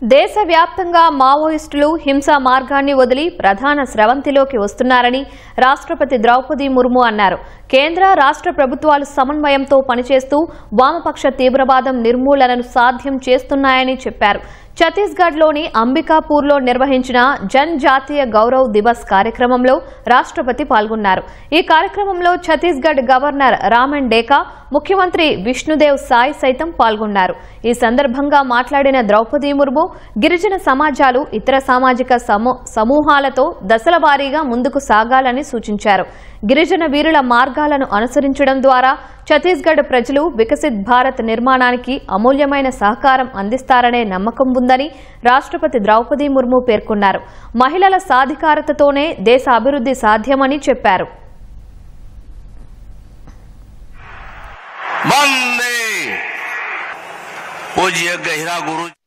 దేశవ్యాప్తంగా మావోయిస్టులు హింసా మార్గాన్ని వదిలి ప్రధాన స్రవంతిలోకి వస్తున్నారని రాష్ట్రపతి ద్రౌపది ముర్ము అన్నారు. కేంద్ర రాష్ట్ర ప్రభుత్వాలు సమన్వయంతో పనిచేస్తూ వామపక్ష తీవ్రవాదం నిర్మూలనను సాధ్యం చేస్తున్నాయని చెప్పారు. ఛత్తీస్గఢ్లోని అంబికాపూర్లో నిర్వహించిన జన్ జాతీయ గౌరవ్ దివస్ కార్యక్రమంలో రాష్ట్రపతి పాల్గొన్నారు. ఈ కార్యక్రమంలో ఛత్తీస్గఢ్ గవర్నర్ రామన్ డేకా, ముఖ్యమంత్రి విష్ణుదేవ్ సాయ్ సైతం పాల్గొన్నారు. ఈ సందర్భంగా మాట్లాడిన ద్రౌపది ముర్ము గిరిజన సమాజాలు ఇతర సామాజిక సమూహాలతో దశల వారీగా ముందుకు సాగాలని సూచించారు. గిరిజన వీరుల మార్గాలను అనుసరించడం ద్వారా ఛత్తీస్గఢ్ ప్రజలు వికసిత్ భారత్ నిర్మాణానికి అమూల్యమైన సహకారం అందిస్తారనే నమ్మకం ఉందని రాష్ట్రపతి ద్రౌపది ముర్ము పేర్కొన్నారు. మహిళల సాధికారతతోనే దేశ అభివృద్ధి సాధ్యమని చెప్పారు. पूज्य गहिरा गुरु